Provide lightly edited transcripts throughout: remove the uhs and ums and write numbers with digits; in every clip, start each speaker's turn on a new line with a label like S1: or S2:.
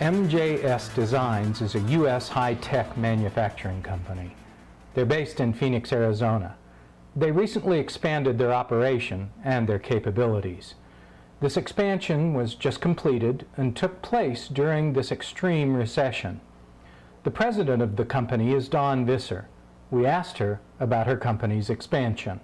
S1: MJS Designs is a U.S. high-tech manufacturing company. They're based in Phoenix, Arizona. They recently expanded their operation and their capabilities. This expansion was just completed and took place during this extreme recession. The president of the company is Dawn Visser. We asked her about her company's expansion.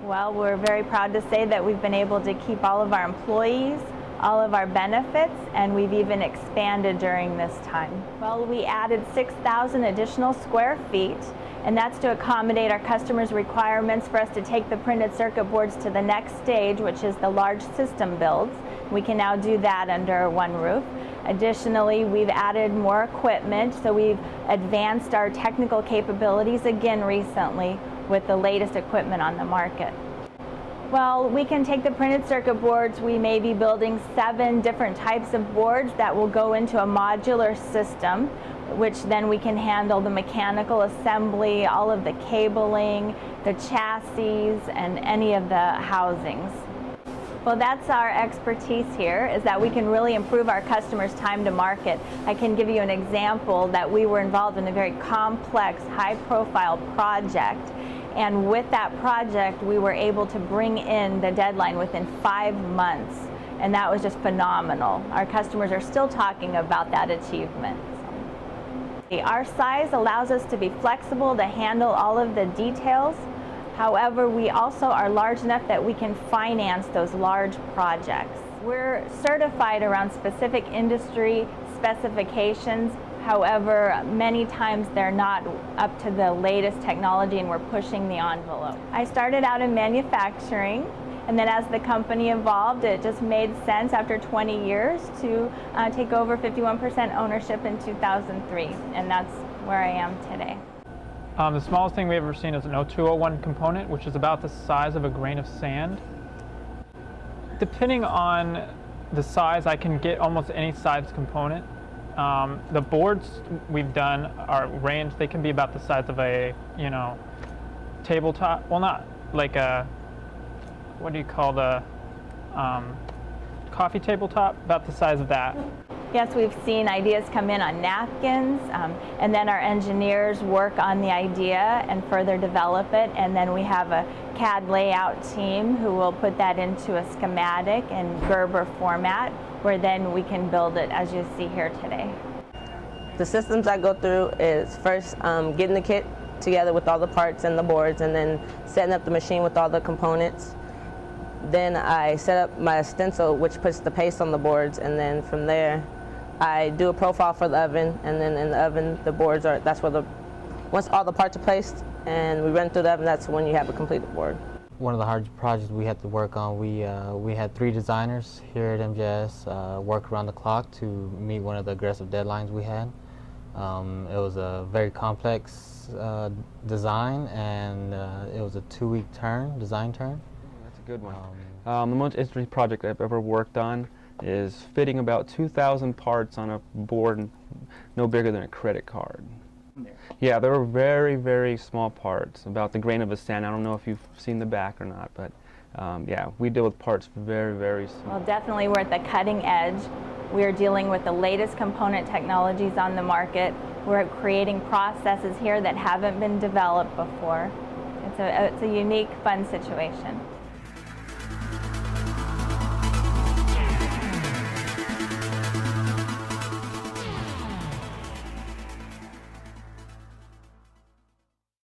S2: Well, we're very proud to say that we've been able to keep all of our employees, all of our benefits, and we've even expanded during this time. Well, we added 6,000 additional square feet, and that's to accommodate our customers' requirements for us to take the printed circuit boards to the next stage, which is the large system builds. We can now do that under one roof. Additionally, we've added more equipment, so we've advanced our technical capabilities again recently with the latest equipment on the market. Well, we can take the printed circuit boards. We may be building 7 different types of boards that will go into a modular system, which then we can handle the mechanical assembly, all of the cabling, the chassis, and any of the housings. Well, that's our expertise here, is that we can really improve our customers' time to market. I can give you an example that we were involved in a very complex, high-profile project. And with that project, we were able to bring in the deadline within 5 months. And that was just phenomenal. Our customers are still talking about that achievement. Our size allows us to be flexible to handle all of the details. However, we also are large enough that we can finance those large projects. We're certified around specific industry specifications. However, many times they're not up to the latest technology, and we're pushing the envelope. I started out in manufacturing, and then as the company evolved, it just made sense after 20 years to take over 51% ownership in 2003, and that's where I am today.
S3: The smallest thing we've ever seen is an 0201 component, which is about the size of a grain of sand. Depending on the size, I can get almost any size component. The boards we've done are ranged. They can be about the size of a, tabletop. Well, not like a, what do you call the coffee tabletop? About the size of that.
S2: Yes, we've seen ideas come in on napkins, and then our engineers work on the idea and further develop it, and then we have a CAD layout team who will put that into a schematic in Gerber format, where then we can build it as you see here today.
S4: The systems I go through is first getting the kit together with all the parts and the boards, and then setting up the machine with all the components. Then I set up my stencil, which puts the paste on the boards, and then from there I do a profile for the oven, and then in the oven the boards are, that's where once all the parts are placed and we run through the oven, that's when you have a completed board.
S5: One of the hard projects we had to work on, we had 3 designers here at MJS work around the clock to meet one of the aggressive deadlines we had. It was a very complex design, and it was a 2-week design turn.
S6: That's a good one. The most interesting project I've ever worked on is fitting about 2,000 parts on a board no bigger than a credit card. Yeah, they were very, very small parts, about the grain of a sand. I don't know if you've seen the back or not, but yeah, we deal with parts very, very small.
S2: Well, definitely we're at the cutting edge. We're dealing with the latest component technologies on the market. We're creating processes here that haven't been developed before. It's a unique, fun situation.